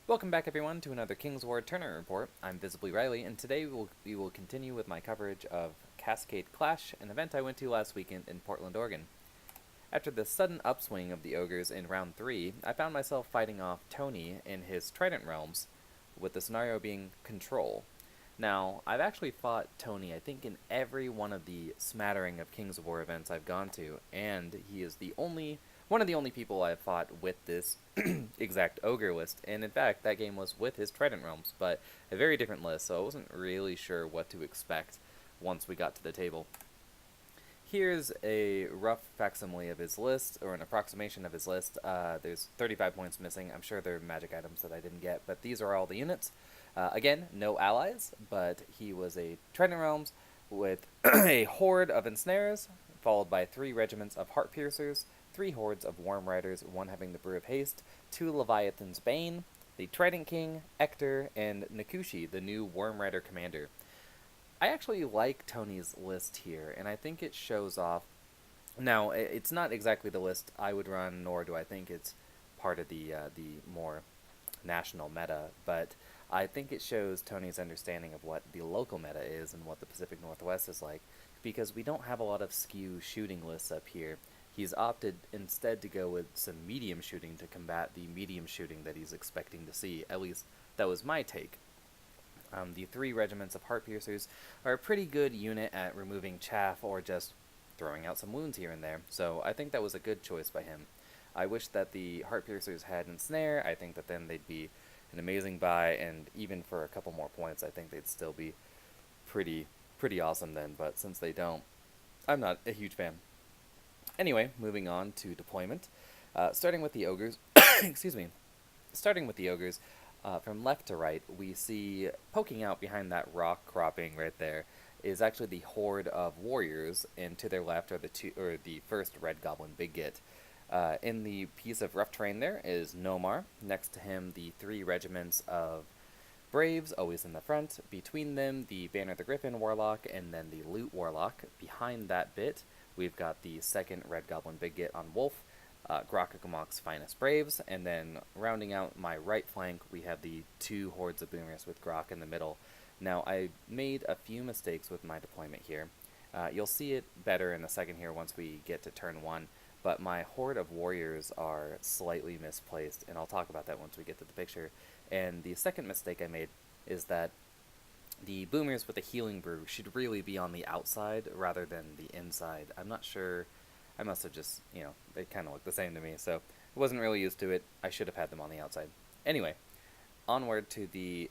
Welcome back everyone to another King's War Tournament Report. I'm Visibly Riley, and today we will continue with my coverage of Cascade Clash, an event I went to last weekend in Portland, Oregon. After the sudden upswing of the Ogres in round 3, I found myself fighting off Tony in his Trident realms, with the scenario being Control. Now, I've actually fought Tony, I think, in every one of the smattering of Kings of War events I've gone to, and he is one of the only people I've fought with this exact Ogre list, and in fact, that game was with his Trident realms, but a very different list, so I wasn't really sure what to expect once we got to the table. Here's a rough facsimile of his list, or an approximation of his list. There's 35 points missing. I'm sure there are magic items that I didn't get, but these are all the units. Again, no allies, but he was a Trident Realms with a horde of ensnarers, followed by 3 regiments of heart piercers, 3 hordes of worm riders, 1 having the brew of haste, 2 Leviathan's Bane, the Trident King, Ector, and Nakushi, the new worm rider commander. I actually like Tony's list here, and I think it shows off. Now, it's not exactly the list I would run, nor do I think it's part of the more national meta, but I think it shows Tony's understanding of what the local meta is and what the Pacific Northwest is like, because we don't have a lot of skew shooting lists up here. He's opted instead to go with some medium shooting to combat the medium shooting that he's expecting to see. At least that was my take. The 3 regiments of heart piercers are a pretty good unit at removing chaff or just throwing out some wounds here and there, so I think that was a good choice by him. I wish that the heart piercers had ensnare. I think that then they'd be an amazing buy, and even for a couple more points, I think they'd still be pretty awesome then, but since they don't, I'm not a huge fan. Anyway, moving on to deployment. Starting with the Ogres, excuse me, starting with the Ogres, from left to right, we see poking out behind that rock cropping right there is actually the horde of warriors, and to their left are the first Red Goblin Big Git. In the piece of rough terrain there is Nomar. Next to him, the 3 regiments of Braves, always in the front. Between them, the Banner the Griffin Warlock, and then the Loot Warlock. Behind that bit, we've got the second Red Goblin Big Git on Wolf, Grokkagamok's finest Braves, and then rounding out my right flank, we have the 2 hordes of Boomers with Grok in the middle. Now, I made a few mistakes with my deployment here. You'll see it better in a second here once we get to turn 1, but my horde of warriors are slightly misplaced, and I'll talk about that once we get to the picture. And the second mistake I made is that the Boomers with the healing brew should really be on the outside rather than the inside. I'm not sure. I must have just, they kind of look the same to me, so I wasn't really used to it. I should have had them on the outside. Anyway, onward to the,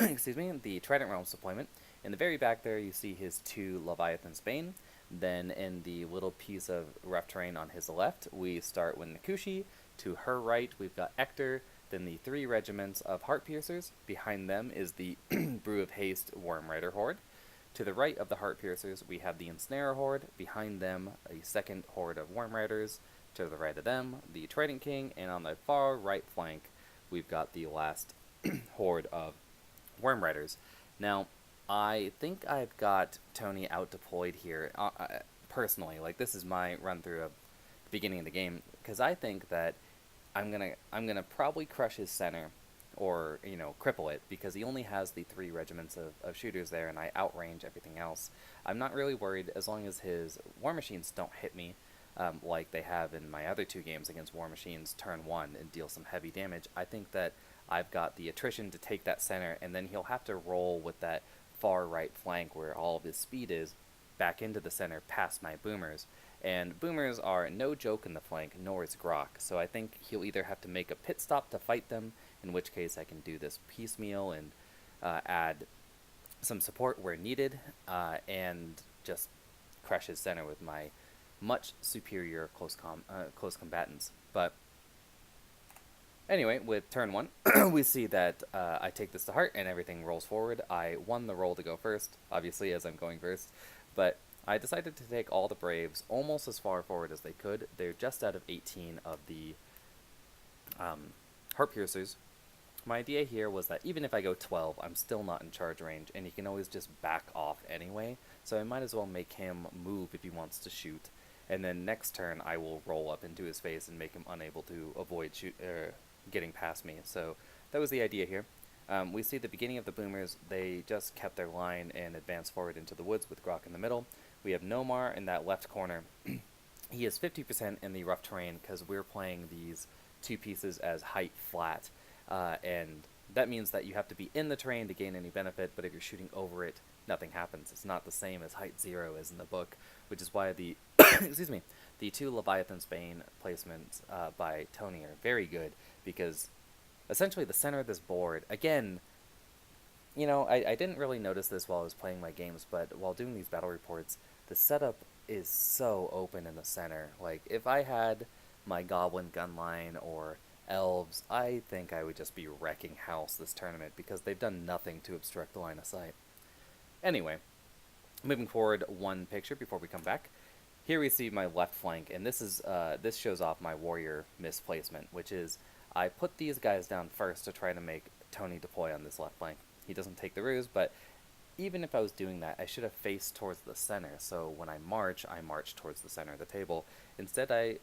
excuse me, the Trident Realms deployment. In the very back there, you see his 2 Leviathan's Bane. Then in the little piece of rough terrain on his left, we start with Nakushi. To her right, we've got Ector. Then the 3 regiments of Heart Piercers. Behind them is the Brew of Haste Worm Rider Horde. To the right of the Heart Piercers, we have the Ensnarer Horde. Behind them, a second horde of Worm Riders. To the right of them, the Trident King. And on the far right flank, we've got the last horde of Worm Riders. Now, I think I've got Tony out deployed here, personally. Like, this is my run-through of the beginning of the game, because I think that I'm gonna probably crush his center, or, cripple it, because he only has the 3 regiments of shooters there, and I outrange everything else. I'm not really worried as long as his War Machines don't hit me, like they have in my other 2 games against War Machines turn 1 and deal some heavy damage. I think that I've got the attrition to take that center, and then he'll have to roll with that far right flank where all of his speed is back into the center past my Boomers. And Boomers are no joke in the flank, nor is Grok, so I think he'll either have to make a pit stop to fight them, in which case I can do this piecemeal and add some support where needed, and just crush his center with my much superior close combatants. But anyway, with turn 1, we see that I take this to heart and everything rolls forward. I won the roll to go first, obviously, as I'm going first, but I decided to take all the Braves almost as far forward as they could. They're just out of 18 of the Heart Piercers. My idea here was that even if I go 12, I'm still not in charge range, and he can always just back off anyway, so I might as well make him move if he wants to shoot. And then next turn, I will roll up into his face and make him unable to avoid getting past me. So that was the idea here. We see the beginning of the boomers, they just kept their line and advanced forward into the woods with Grok in the middle. We have Nomar in that left corner. He is 50% in the rough terrain because we're playing these two pieces as height flat, and that means that you have to be in the terrain to gain any benefit, but if you're shooting over it, nothing happens. It's not the same as height 0 is in the book, which is why the excuse me, the two Leviathan's Bane placements by Tony are very good, because essentially the center of this board, again, you know, I didn't really notice this while I was playing my games, but while doing these battle reports, the setup is so open in the center. Like, if I had my Goblin gun line or Elves, I think I would just be wrecking house this tournament, because they've done nothing to obstruct the line of sight. Anyway, moving forward one picture before we come back. Here we see my left flank, and this shows off my warrior misplacement, which is I put these guys down first to try to make Tony deploy on this left flank. He doesn't take the ruse, but even if I was doing that, I should have faced towards the center, so when I march towards the center of the table. Instead, I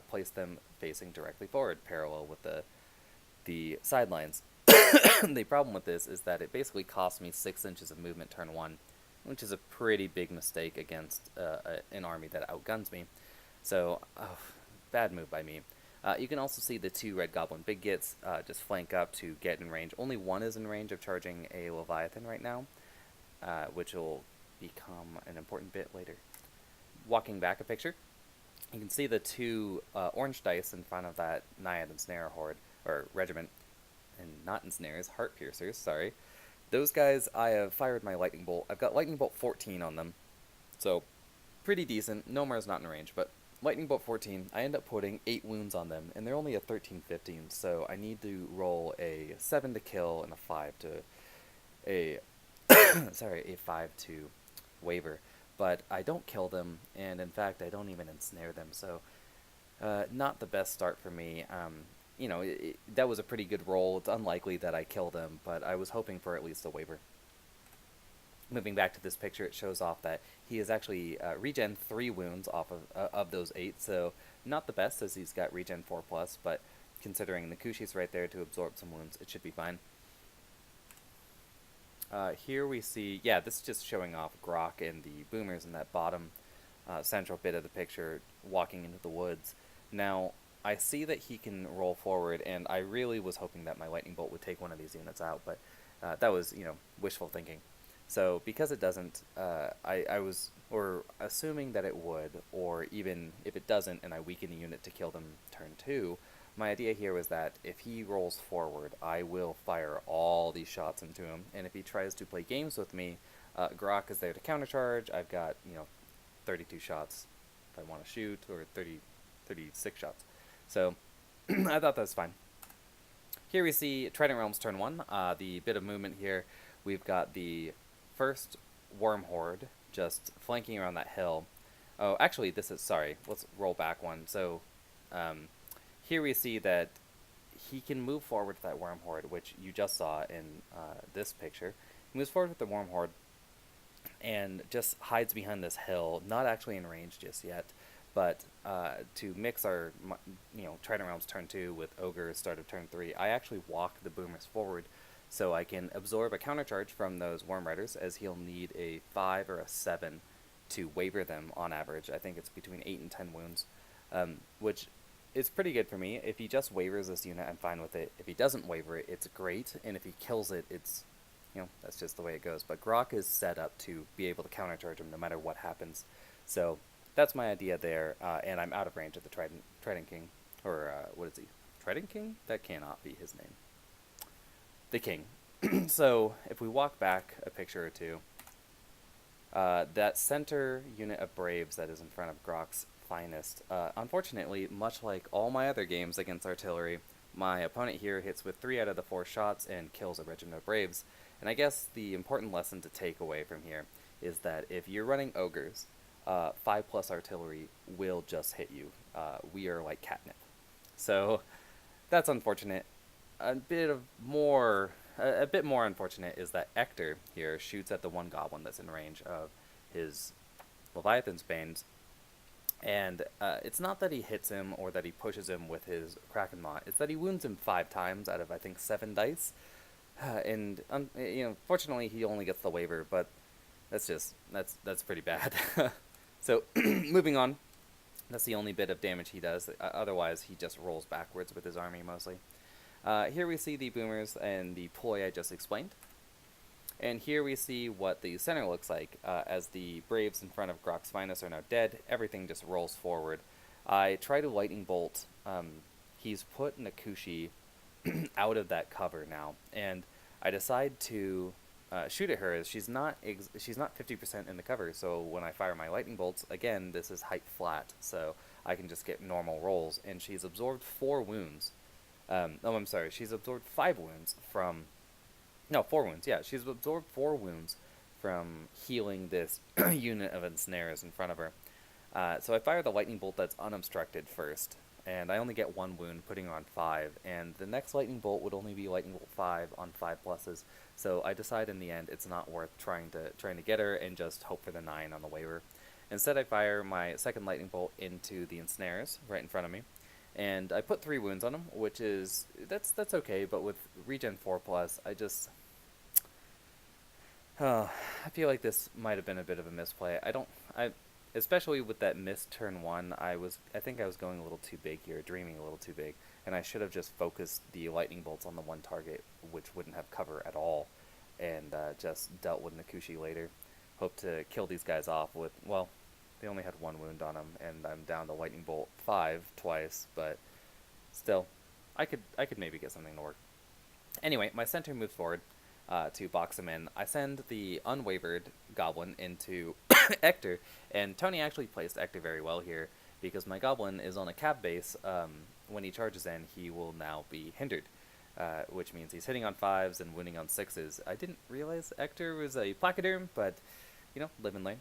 placed them facing directly forward, parallel with the sidelines. The problem with this is that it basically cost me 6 inches of movement turn 1, which is a pretty big mistake against an army that outguns me. So, bad move by me. You can also see the two Red Goblin Big Gits just flank up to get in range. Only one is in range of charging a Leviathan right now, which will become an important bit later. Walking back a picture, you can see the two orange dice in front of that Naiad Ensnarer horde, or regiment, and not Ensnarers, Heart Piercers, sorry. Those guys, I have fired my Lightning Bolt. I've got Lightning Bolt 14 on them, so pretty decent. Nomar's not in range, but Lightning Bolt 14, I end up putting 8 wounds on them, and they're only a 13-15, so I need to roll a 7 to kill and a 5 to a a 5 to waver. But I don't kill them, and in fact I don't even ensnare them, so not the best start for me. You know, that was a pretty good roll. It's unlikely that I kill them, but I was hoping for at least a waver. Moving back to this picture, it shows off that he is actually regen 3 wounds off of those 8, so not the best, as he's got regen 4+, but considering the Kushi's right there to absorb some wounds, it should be fine. Here we see, yeah, this is just showing off Grok and the boomers in that bottom central bit of the picture walking into the woods. Now, I see that he can roll forward, and I really was hoping that my Lightning Bolt would take one of these units out, but that was, you know, wishful thinking. So, because it doesn't, I was assuming that it would, or even if it doesn't and I weaken the unit to kill them turn 2, my idea here was that if he rolls forward, I will fire all these shots into him, and if he tries to play games with me, Grok is there to countercharge. I've got, you know, 32 shots if I want to shoot, or 36 shots. So, I thought that was fine. Here we see Trident Realms turn 1, the bit of movement here. We've got the first Worm Horde just flanking around that hill. Oh, actually, sorry, let's roll back one. So, here we see that he can move forward to that Worm Horde, which you just saw in this picture. He moves forward with the Worm Horde and just hides behind this hill, not actually in range just yet, but to mix our, you know, Trident Realms turn 2 with Ogres start of turn 3, I actually walk the boomers forward so I can absorb a countercharge from those Worm Riders, as he'll need a 5 or a 7 to waver them on average. I think it's between 8 and 10 wounds, which is pretty good for me. If he just wavers this unit, I'm fine with it. If he doesn't waver it, it's great, and if he kills it, it's, you know, that's just the way it goes. But Grok is set up to be able to countercharge him no matter what happens. So that's my idea there, and I'm out of range of the Trident King, or what is he? Trident King? That cannot be his name. The King. So if we walk back a picture or two, that center unit of Braves that is in front of Grok's finest, unfortunately, much like all my other games against artillery, my opponent here hits with 3 out of the 4 shots and kills a regiment of Braves. And I guess the important lesson to take away from here is that if you're running Ogres, 5+ artillery will just hit you. We are like catnip. So that's unfortunate. A bit more unfortunate is that Ector here shoots at the one goblin that's in range of his Leviathan's Banes. And it's not that he hits him or that he pushes him with his Kraken Maw. It's that he wounds him 5 times out of, I think, 7 dice. And, fortunately he only gets the waiver, but that's pretty bad. So, moving on. That's the only bit of damage he does. Otherwise, he just rolls backwards with his army, mostly. Here we see the boomers and the ploy I just explained. And here we see what the center looks like. As the Braves in front of Grok's Finest are now dead, everything just rolls forward. I try to Lightning Bolt. He's put Nakushi out of that cover now, and I decide to shoot at her as she's not 50% in the cover. So when I fire my Lightning Bolts, again, this is height flat, so I can just get normal rolls, and she's absorbed 4 wounds. I'm sorry, she's absorbed 5 wounds from... No, 4 wounds, yeah. She's absorbed 4 wounds from healing this unit of ensnares in front of her. So I fire the Lightning Bolt that's unobstructed first, and I only get 1 wound, putting her on 5, and the next Lightning Bolt would only be Lightning Bolt 5 on 5 pluses, so I decide in the end it's not worth trying to get her and just hope for the 9 on the waiver. Instead, I fire my second Lightning Bolt into the ensnares right in front of me, and I put 3 wounds on him, which is... that's okay, but with regen 4 plus, I feel like this might have been a bit of a misplay. Especially with that missed turn 1, I think I was going a little too big here, dreaming a little too big, and I should have just focused the lightning bolts on the one target, which wouldn't have cover at all, and just dealt with Nakushi later. Hope to kill these guys off with, well, they only had 1 wound on them, and I'm down to Lightning Bolt 5 twice, but still, I could maybe get something to work. Anyway, my center moves forward to box him in. I send the unwavered Goblin into Ector, and Tony actually placed Ector very well here, because my Goblin is on a cab base. When he charges in, he will now be hindered, which means he's hitting on 5s and wounding on 6s. I didn't realize Ector was a Placoderm, but, live and learn.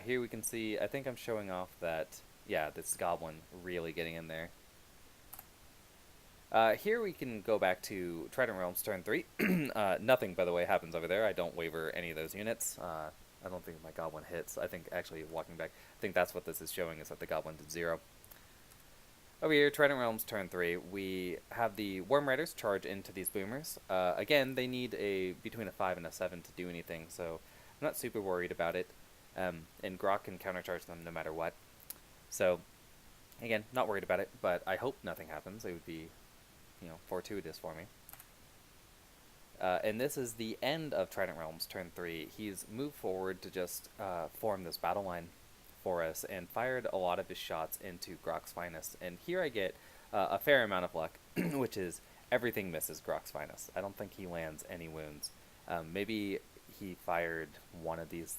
Here we can see, I think I'm showing off that, yeah, this Goblin really getting in there. Here we can go back to Trident Realms turn 3. Nothing, by the way, happens over there. I don't waver any of those units. I don't think my Goblin hits. I think, actually, walking back, I think that's what this is showing, is that the Goblin did 0. Over here, Trident Realms turn 3, we have the Worm Riders charge into these boomers. Again, they need between a 5 and a 7 to do anything, so I'm not super worried about it. And Grok can countercharge them no matter what. So, again, not worried about it, but I hope nothing happens. It would be, fortuitous for me. And this is the end of Trident Realms turn 3. He's moved forward to just form this battle line for us and fired a lot of his shots into Grok's Finest. And here I get a fair amount of luck, which is everything misses Grok's Finest. I don't think he lands any wounds. Maybe he fired one of these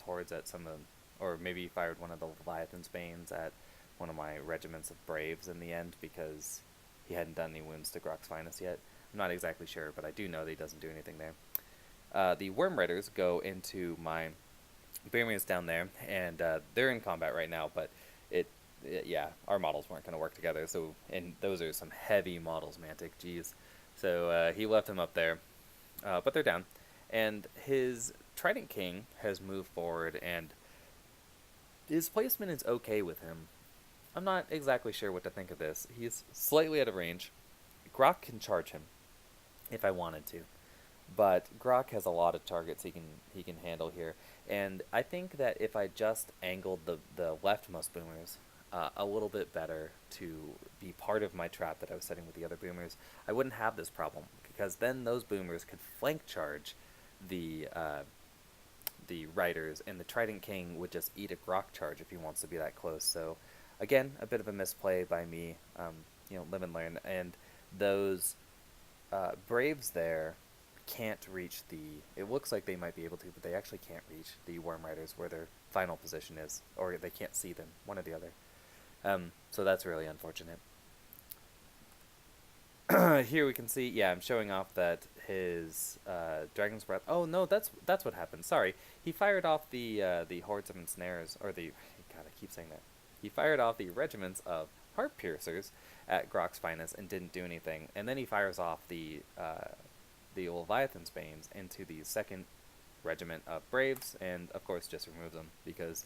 hordes at some of, or maybe he fired one of the Leviathan's Banes at one of my regiments of Braves in the end, because he hadn't done any wounds to Grok's Finest yet. I'm not exactly sure, but I do know that he doesn't do anything there. The Worm Riders go into my Boomers down there, and they're in combat right now, but yeah, our models weren't going to work together, so, and those are some heavy models, Mantic, jeez. So he left them up there, but they're down. And his Trident King has moved forward, and his placement is okay with him. I'm not exactly sure what to think of this. He's slightly out of range. Grok can charge him if I wanted to, but Grok has a lot of targets he can handle here, and I think that if I just angled the leftmost boomers a little bit better to be part of my trap that I was setting with the other boomers, I wouldn't have this problem, because then those boomers could flank charge the Riders, and the Trident King would just eat a Grok charge if he wants to be that close. So again, a bit of a misplay by me, live and learn. And those Braves there can't reach it looks like they might be able to, but they actually can't reach the Worm Riders where their final position is, or they can't see them, one or the other. So that's really unfortunate. Here we can see, yeah, I'm showing off that his Dragon's Breath. Oh no, that's what happened. Sorry, he fired off the hordes of ensnares, or God, I keep saying that. He fired off the regiments of Heart Piercers at Grok's Finest and didn't do anything, and then he fires off the Leviathan's Banes into the second regiment of Braves, and of course just removes them, because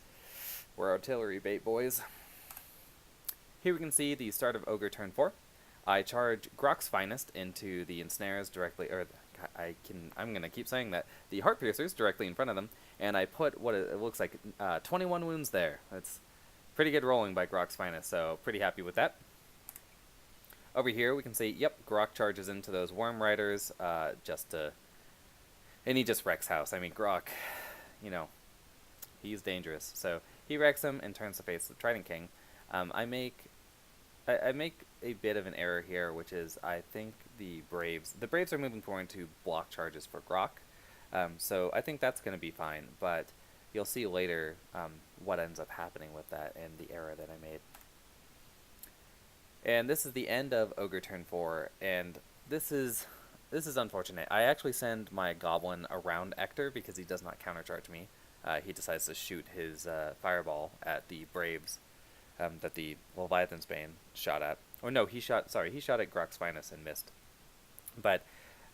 We're artillery bait, boys. Here we can see the start of Ogre turn 4. I charge Grok's Finest into the ensnares directly, or I'm gonna keep saying that, the Heart Piercers directly in front of them, and I put what it looks like 21 wounds there. That's pretty good rolling by Grok's Finest, so pretty happy with that. Over here we can see, yep, Grok charges into those Worm Riders, and he just wrecks house. I mean, Grok, you know, he's dangerous. So he wrecks him and turns to face the Trident King. I make a bit of an error here, which is I think the Braves are moving forward to block charges for Grok. So I think that's going to be fine, but you'll see later what ends up happening with that and the error that I made. And this is the end of Ogre turn 4, and this is unfortunate. I actually send my Goblin around Ector because he does not countercharge me. He decides to shoot his fireball at the Braves that the Leviathan's Bane shot at. Or no, he shot at Grok's Finest and missed. But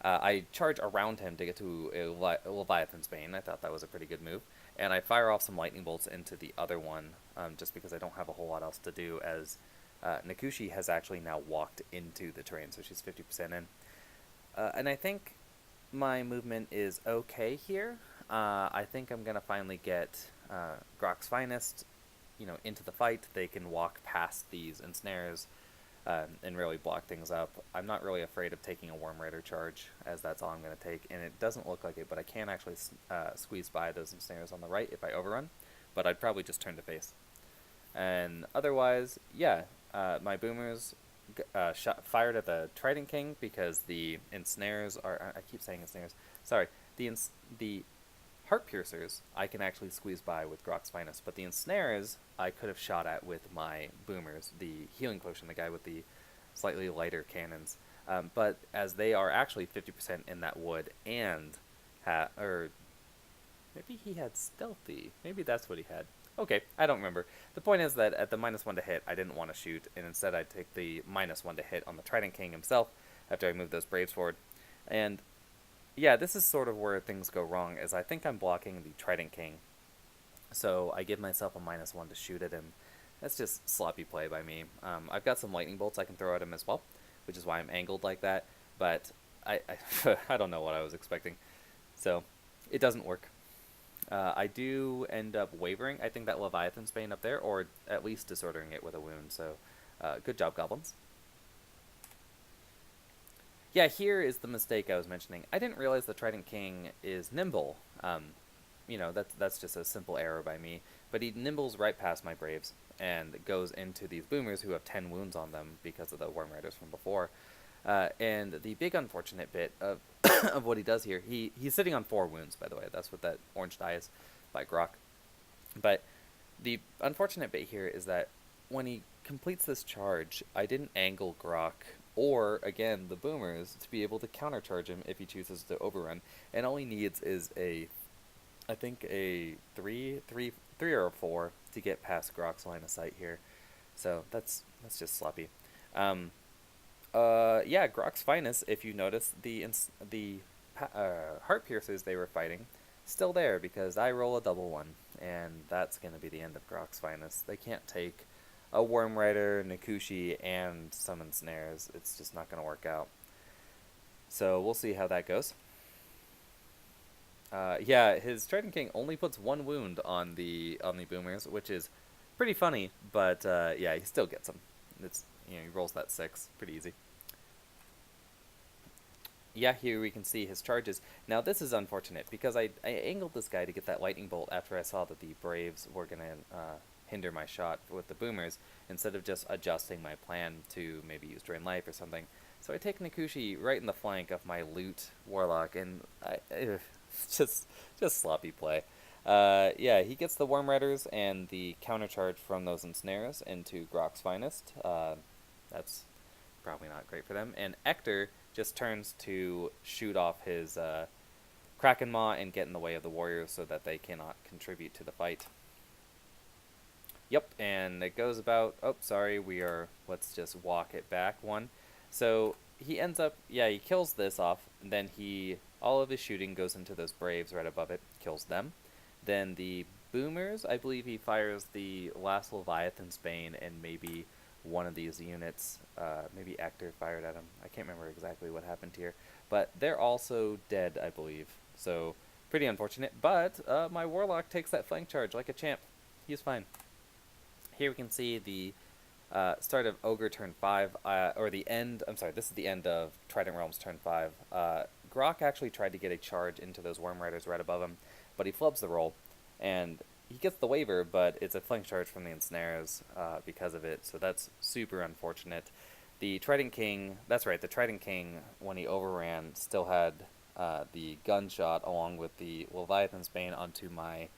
I charge around him to get to a Leviathan's Bane. I thought that was a pretty good move. And I fire off some lightning bolts into the other one, just because I don't have a whole lot else to do, as Nakushi has actually now walked into the terrain, so she's 50% in. And I think my movement is okay here. I think I'm going to finally get Grok's Finest, into the fight. They can walk past these ensnares and really block things up. I'm not really afraid of taking a Worm Rider charge, as that's all I'm going to take, and it doesn't look like it, but I can actually squeeze by those ensnares on the right if I overrun, but I'd probably just turn to face. And otherwise, yeah, my boomers fired at the Trident King because the ensnares are, I keep saying ensnares, sorry, the Heart Piercers I can actually squeeze by with Grok's Finest, but the ensnares I could have shot at with my boomers, the healing potion, the guy with the slightly lighter cannons, but as they are actually 50% in that wood, and or maybe he had stealthy, maybe that's what he had. Okay, I don't remember. The point is that at the -1 to hit, I didn't want to shoot, and instead I take the -1 to hit on the Trident King himself after I move those Braves forward. And yeah, this is sort of where things go wrong, is I think I'm blocking the Trident King, so I give myself a -1 to shoot at him. That's just sloppy play by me. I've got some lightning bolts I can throw at him as well, which is why I'm angled like that, but I I don't know what I was expecting, so it doesn't work. I do end up wavering, I think, that Leviathan's Bane up there, or at least disordering it with a wound, so good job, Goblins. Yeah, here is the mistake I was mentioning. I didn't realize the Trident King is nimble. That's just a simple error by me, but he nimbles right past my Braves and goes into these boomers who have 10 wounds on them because of the Worm Riders from before. And the big unfortunate bit of of what he does here, he's sitting on 4 wounds, by the way. That's what that orange die is by Grok. But the unfortunate bit here is that when he completes this charge, I didn't angle Grok or, again, the boomers to be able to countercharge him if he chooses to overrun. And all he needs is I think a 3 or a 4 to get past Grok's line of sight here. So that's just sloppy. Yeah, Grok's Finest, if you notice, the Heart Piercers they were fighting, still there, because I roll a double 1, and that's going to be the end of Grok's Finest. They can't take a Worm Rider, Nakushi, and some ensnares. It's just not going to work out. So we'll see how that goes. Yeah, his Trident King only puts 1 wound on the boomers, which is pretty funny, but yeah, he still gets them. It's, he rolls that 6, pretty easy. Yeah, here we can see his charges. Now this is unfortunate, because I angled this guy to get that lightning bolt after I saw that the Braves were going to hinder my shot with the boomers, instead of just adjusting my plan to maybe use Drain Life or something. So I take Nakushi right in the flank of my Loot Warlock, and just sloppy play. Yeah, he gets the Worm Riders and the countercharge from those ensnares into Grok's Finest. That's probably not great for them. And Ector just turns to shoot off his Kraken Maw and get in the way of the warriors so that they cannot contribute to the fight. Yep, and it goes about, oh, sorry, let's just walk it back 1. So he ends up, yeah, he kills this off, and then all of his shooting goes into those Braves right above it, kills them. Then the boomers, I believe he fires the last Leviathan's Bane and maybe one of these units. Maybe Ector fired at him. I can't remember exactly what happened here. But they're also dead, I believe. So, pretty unfortunate. But my Warlock takes that flank charge like a champ. He's fine. Here we can see the start of Ogre turn 5, or the end, I'm sorry, this is the end of Trident Realms turn 5. Grok actually tried to get a charge into those Worm Riders right above him, but he flubs the roll, and he gets the waiver, but it's a flank charge from the Ensnares because of it, so that's super unfortunate. The Trident King, that's right, the Trident King, when he overran, still had the gunshot along with the Leviathan's Bane onto my,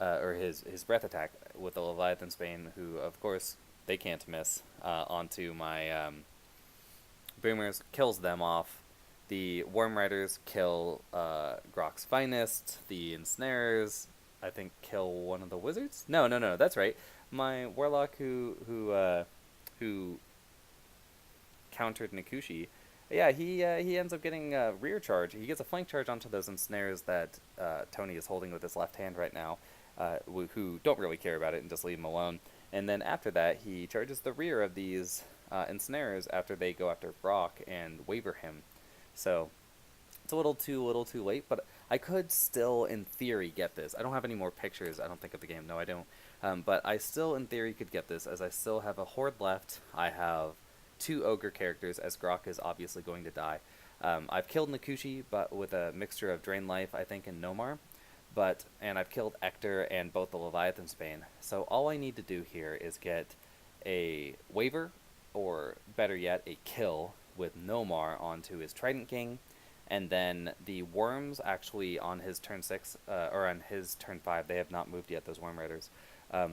or his breath attack with the Leviathan's Bane, who, of course, they can't miss, onto my boomers, kills them off. The Worm Riders kill Grok's Finest. The Ensnarers, I think, kill one of the wizards. No, that's right. My Warlock who countered Nikushi, yeah, he ends up getting a rear charge. He gets a flank charge onto those Ensnares that Tony is holding with his left hand right now, who don't really care about it and just leave him alone. And then after that, he charges the rear of these Ensnarers after they go after Brock and waiver him. So it's a little too late, but I could still, in theory, get this. I don't have any more pictures, I don't think, of the game. No, I don't. But I still, in theory, could get this, as I still have a Horde left. I have 2 Ogre characters, as Grok is obviously going to die. I've killed Nikushi, but with a mixture of Drain Life, I think, and Nomar. And I've killed Ector and both the Leviathan's Bane. So all I need to do here is get a waiver, or better yet, a kill with Nomar onto his Trident King, and then the Worms actually on his turn 6, or on his turn 5, they have not moved yet, those Worm Riders. Or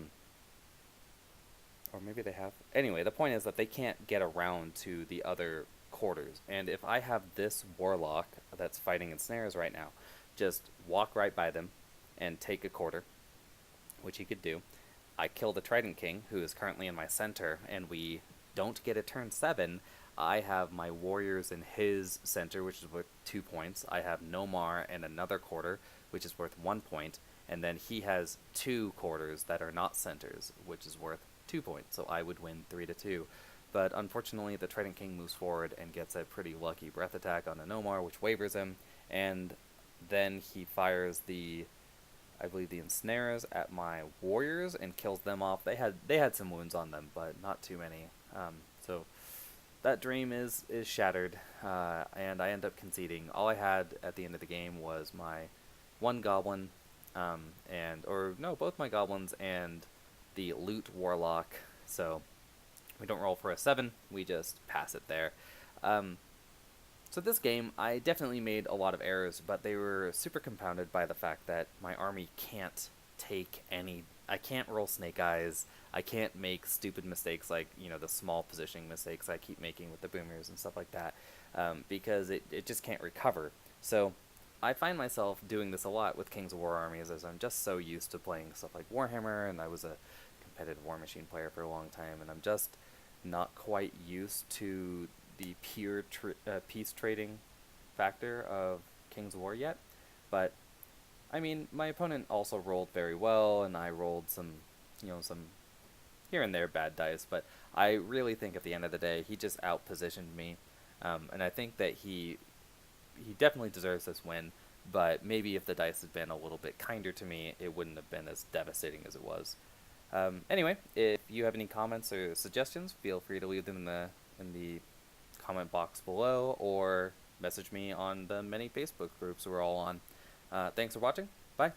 maybe they have. Anyway, the point is that they can't get around to the other quarters, and if I have this Warlock that's fighting Ensnares right now, just walk right by them and take a quarter, which he could do. I kill the Trident King, who is currently in my center, and we don't get a turn 7. I have my warriors in his center, which is worth 2 points. I have Nomar and another quarter, which is worth 1 point. And then he has 2 quarters that are not centers, which is worth 2 points. So I would win 3-2. But unfortunately, the Trident King moves forward and gets a pretty lucky breath attack on the Nomar, which wavers him. And then he fires the, I believe, the Ensnares at my warriors and kills them off. They had some wounds on them, but not too many. So that dream is shattered, and I end up conceding. All I had at the end of the game was my 1 goblin, both my goblins and the loot Warlock. So we don't roll for a 7, we just pass it there. So this game, I definitely made a lot of errors, but they were super compounded by the fact that my army can't take any... I can't roll Snake Eyes, I can't make stupid mistakes like, the small positioning mistakes I keep making with the boomers and stuff like that, because it just can't recover. So I find myself doing this a lot with Kings of War armies, as I'm just so used to playing stuff like Warhammer, and I was a competitive War Machine player for a long time, and I'm just not quite used to the pure peace trading factor of Kings of War yet. But I mean, my opponent also rolled very well, and I rolled some here and there bad dice, but I really think at the end of the day he just outpositioned me, and I think that he definitely deserves this win, but maybe if the dice had been a little bit kinder to me, it wouldn't have been as devastating as it was. Anyway, if you have any comments or suggestions, feel free to leave them in the comment box below, or message me on the many Facebook groups we're all on. Thanks for watching. Bye.